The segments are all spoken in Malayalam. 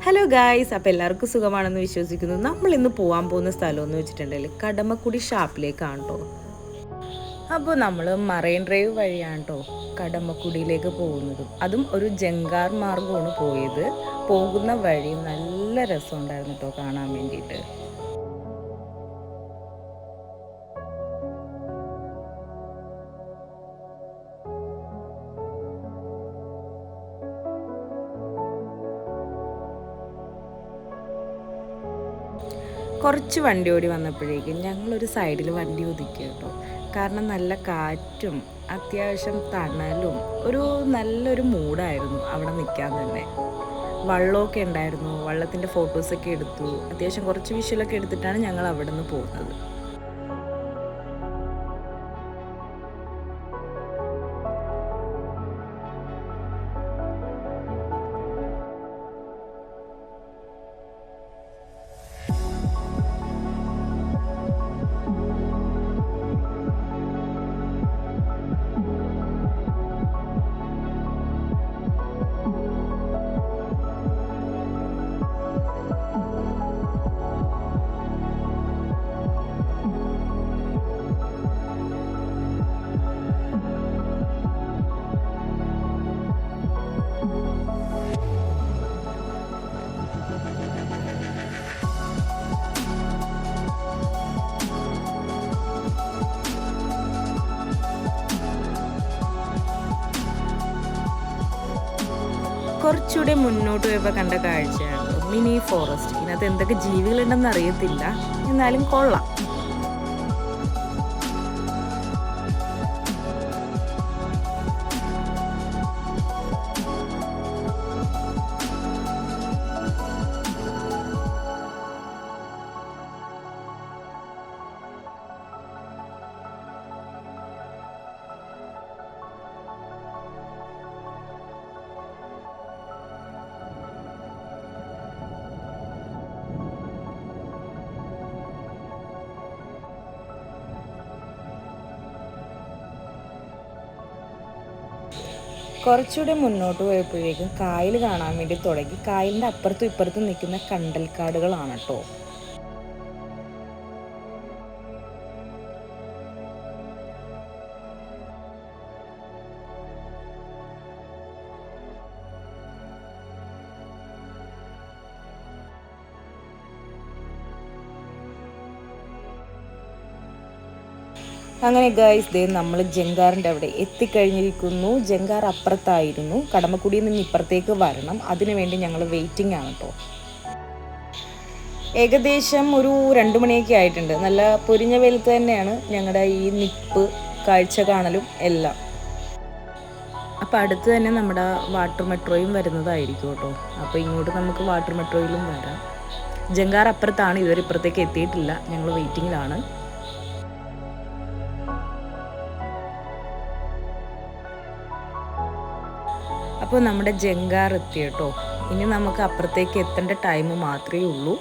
ഹലോ ഗായ്സ്, അപ്പോൾ എല്ലാവർക്കും സുഖമാണെന്ന് വിശ്വസിക്കുന്നു. നമ്മൾ ഇന്ന് പോകാൻ പോകുന്ന സ്ഥലം എന്ന് വെച്ചിട്ടുണ്ടെങ്കിൽ കടമക്കുടി ഷാപ്പിലേക്കാണ് കേട്ടോ. അപ്പോൾ നമ്മൾ മറൈൻ ഡ്രൈവ് വഴിയാണ് കേട്ടോ കടമക്കുടിയിലേക്ക് പോകുന്നത്. അതും ഒരു ജങ്കാർ മാർഗമാണ് പോയത്. പോകുന്ന വഴി നല്ല രസമുണ്ടായിരുന്നു കേട്ടോ കാണാൻ വേണ്ടിയിട്ട്. കുറച്ച് വണ്ടി ഓടി വന്നപ്പോഴേക്കും ഞങ്ങളൊരു സൈഡിൽ വണ്ടി ഒതുക്കി കേട്ടോ. കാരണം നല്ല കാറ്റും അത്യാവശ്യം തണലും നല്ലൊരു മൂഡായിരുന്നു അവിടെ നിൽക്കാൻ തന്നെ. വള്ളമൊക്കെ ഉണ്ടായിരുന്നു, വള്ളത്തിൻ്റെ ഫോട്ടോസൊക്കെ എടുത്തു. അത്യാവശ്യം കുറച്ച് വിഷ്വലൊക്കെ എടുത്തിട്ടാണ് ഞങ്ങൾ അവിടെ നിന്ന് പോകുന്നത്. കുറച്ചുകൂടെ മുന്നോട്ട് പോയപ്പോൾ കണ്ട കാഴ്ചയാണ് മിനി ഫോറസ്റ്റ്. ഇതിനകത്ത് എന്തൊക്കെ ജീവികളുണ്ടെന്ന് അറിയത്തില്ല, എന്നാലും കൊള്ളാം. കുറച്ചുകൂടെ മുന്നോട്ട് പോയപ്പോഴേക്കും കായൽ കാണാൻ വേണ്ടി തുടങ്ങി. കായലിൻ്റെ അപ്പുറത്തും ഇപ്പുറത്തും നിൽക്കുന്ന കണ്ടൽക്കാടുകളാണ് കേട്ടോ. അങ്ങനെ ഗൈസ്, ദേ നമ്മൾ ജങ്കാറിൻ്റെ അവിടെ എത്തിക്കഴിഞ്ഞിരിക്കുന്നു. ജങ്കാർ അപ്പുറത്തായിരുന്നു. കടമക്കുടിയിൽ നിന്ന് ഇപ്പുറത്തേക്ക് വരണം. അതിനുവേണ്ടി ഞങ്ങൾ വെയിറ്റിംഗ് ആണ് കേട്ടോ. ഏകദേശം ഒരു 2 മണിയൊക്കെ ആയിട്ടുണ്ട്. നല്ല പൊരിഞ്ഞ വെയിലത്ത് തന്നെയാണ് ഞങ്ങളുടെ ഈ നിപ്പ്, കാഴ്ച കാണലും എല്ലാം. അപ്പോൾ അടുത്ത് തന്നെ നമ്മുടെ വാട്ടർ മെട്രോയും വരുന്നതായിരിക്കും കേട്ടോ. അപ്പോൾ ഇങ്ങോട്ട് നമുക്ക് വാട്ടർ മെട്രോയിലും വരാം. ജങ്കാർ അപ്പുറത്താണ്, ഇതുവരെ ഇപ്പുറത്തേക്ക് എത്തിയിട്ടില്ല. ഞങ്ങൾ വെയിറ്റിങ്ങിലാണ്. അപ്പോൾ നമ്മുടെ ജങ്കാർ എത്തി കേട്ടോ. ഇനി നമുക്ക് അപ്പുറത്തേക്ക് എത്തേണ്ട ടൈം മാത്രമേ ഉള്ളൂ.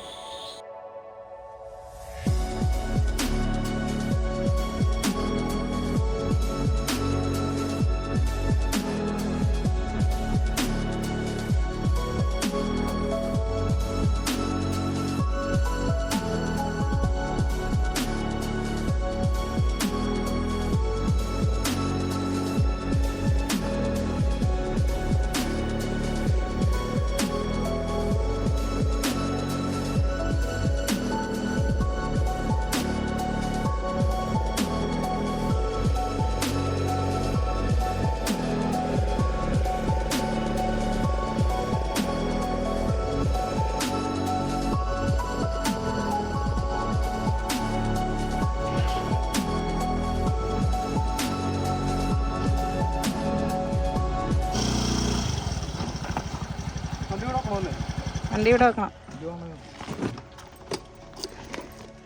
വണ്ടി ഇവിടെ വെക്കണം.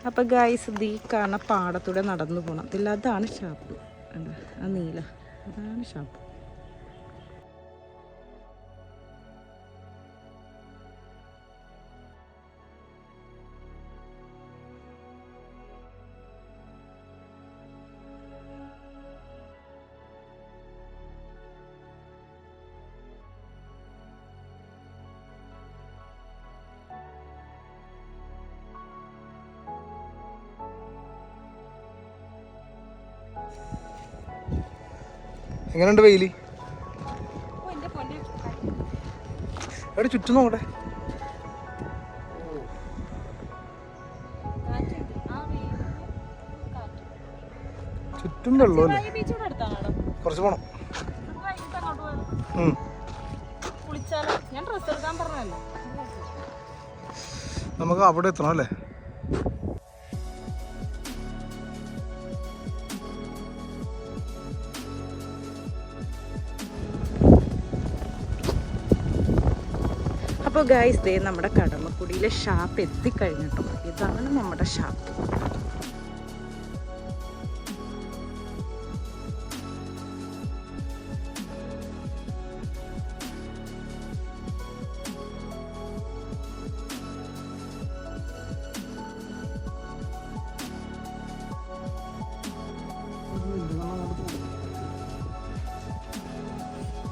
അപ്പം ഗായ്സ്, ഈ കാണുന്ന പാടത്തൂടെ നടന്നു പോകണം. അതാണ് ഷാപ്പ്. ആ നീല, അതാണ് ഷാപ്പ്. എങ്ങനെയുണ്ട് വെയില്? എവിടെ ചുറ്റും നോക്കട്ടെ. ചുറ്റും വെള്ളമല്ലേ? കുറച്ച് പോണം. നമുക്ക് അവിടെ എത്തണം അല്ലേ? അപ്പോൾ ഗൈസ് ദേ നമ്മുടെ കടമക്കുടിയിലെ ഷാപ്പ് എത്തിക്കഴിഞ്ഞിട്ടോ. ഇതാണ് നമ്മുടെ ഷാപ്പ്.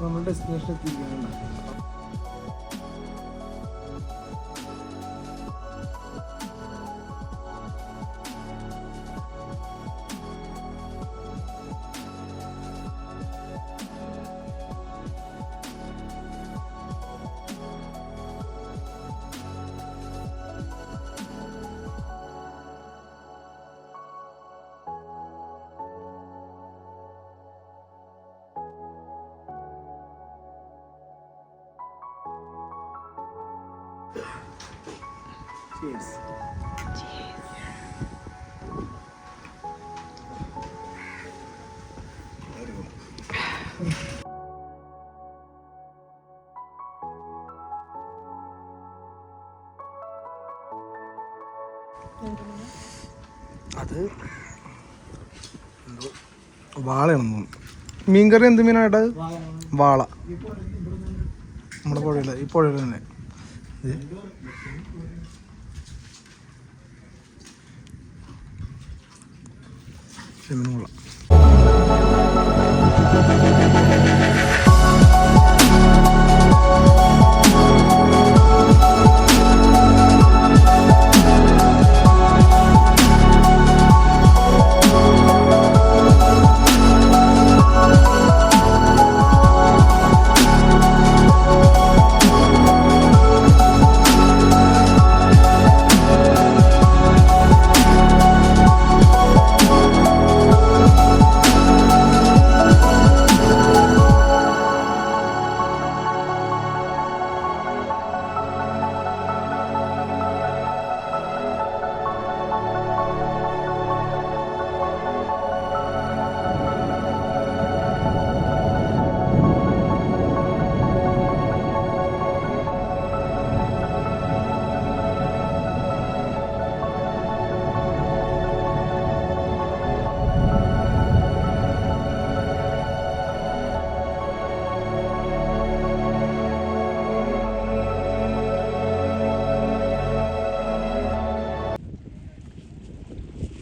നമ്മുടെ ഡെസ്റ്റിനേഷൻ എത്തിയിരിക്കുകയാണ്. Cheers. അത് എന്തോ വാളയാണെന്ന് തോന്നുന്നു. മീൻകറി എന്ത് മീനാണ്? വാള. നമ്മുടെ പുഴയില്ല, ഈ പുഴയിൽ തന്നെ. ചെമ്മീനുള്ള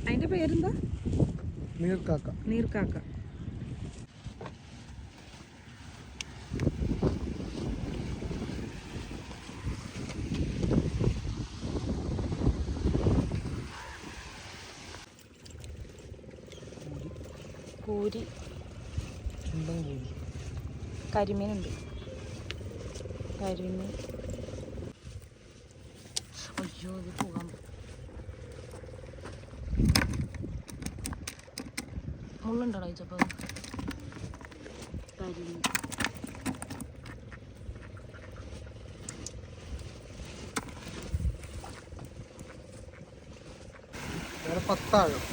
അതിന്റെ പേരെന്താ? നീർക്കാക്ക. നീർക്കാക്ക. കൂരി, കരിമീനുണ്ട്. കരിമീൻ. അയ്യോ ഇത് പോകാൻ മുള്ളുണ്ടോ ചോദിച്ചപ്പോൾ? കരിമീൻ. വേറെ 10 ആഴം.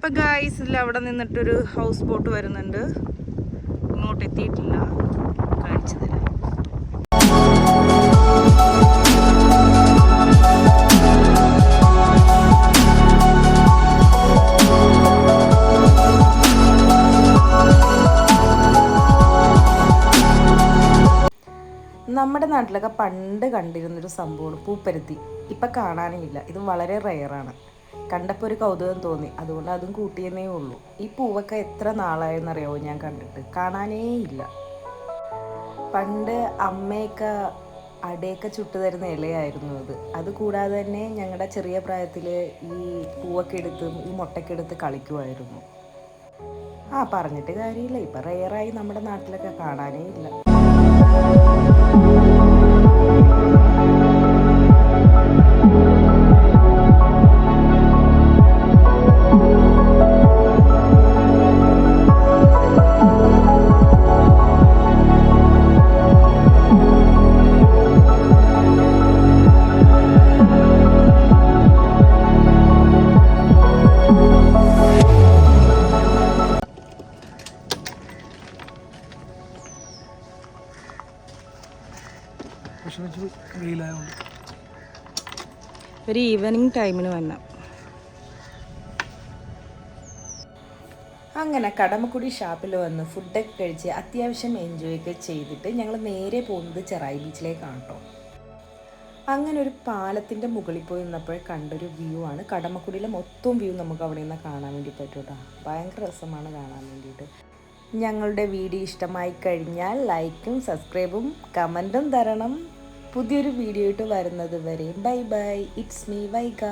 അപ്പം ഗായ്സ് ഇല്ല, അവിടെ നിന്നിട്ടൊരു ഹൗസ് ബോട്ട് വരുന്നുണ്ട്. ഇങ്ങോട്ട് എത്തിയിട്ടില്ല, കാണിച്ചു തരാം. നമ്മുടെ നാട്ടിലൊക്കെ പണ്ട് കണ്ടിരുന്നൊരു സംഭവമാണ് പൂപ്പരുത്തി. ഇപ്പം കാണാനേ ഇല്ല. ഇത് വളരെ റെയറാണ്. കണ്ടപ്പോൾ ഒരു കൗതുകം തോന്നി, അതുകൊണ്ട് അതും കൂട്ടിയെന്നേ ഉള്ളൂ. ഈ പൂവൊക്കെ എത്ര നാളായെന്നറിയാവോ ഞാൻ കണ്ടിട്ട്? കാണാനേ ഇല്ല. പണ്ട് അമ്മയൊക്കെ അടയൊക്കെ ചുട്ടു തരുന്ന ഇലയായിരുന്നു അത്. അതുകൂടാതെ തന്നെ ഞങ്ങളുടെ ചെറിയ പ്രായത്തിൽ ഈ പൂവൊക്കെ എടുത്ത് ഈ മുട്ടയ്ക്ക് എടുത്ത് കളിക്കുമായിരുന്നു. പറഞ്ഞിട്ട് കാര്യമില്ല, ഇപ്പം റെയറായി നമ്മുടെ നാട്ടിലൊക്കെ കാണാനേ ഇല്ല. വെയിലായതുകൊണ്ട് ഒരു ഈവനിങ് ടൈമിന് വന്ന അങ്ങനെ കടമക്കുടി ഷാപ്പിൽ വന്ന് ഫുഡൊക്കെ കഴിച്ച് അത്യാവശ്യം എൻജോയ് ഒക്കെ ചെയ്തിട്ട് ഞങ്ങൾ നേരെ പോകുന്നത് ചെറായി ബീച്ചിലേക്കാണ് കേട്ടോ. അങ്ങനെ ഒരു പാലത്തിൻ്റെ മുകളിൽ പോയി നിന്നപ്പോഴേ കണ്ടൊരു വ്യൂ ആണ്. കടമക്കുടിയിലെ മൊത്തം വ്യൂ നമുക്ക് അവിടെ നിന്ന് കാണാൻ വേണ്ടി പറ്റും കേട്ടോ. ഭയങ്കര രസമാണ് കാണാൻ വേണ്ടിയിട്ട്. ഞങ്ങളുടെ വീഡിയോ ഇഷ്ടമായി കഴിഞ്ഞാൽ ലൈക്കും സബ്സ്ക്രൈബും കമൻറ്റും തരണം. പുതിയൊരു വീഡിയോ ആയിട്ട് വരുന്നത് വരെ bye bye. It's me Vaiga.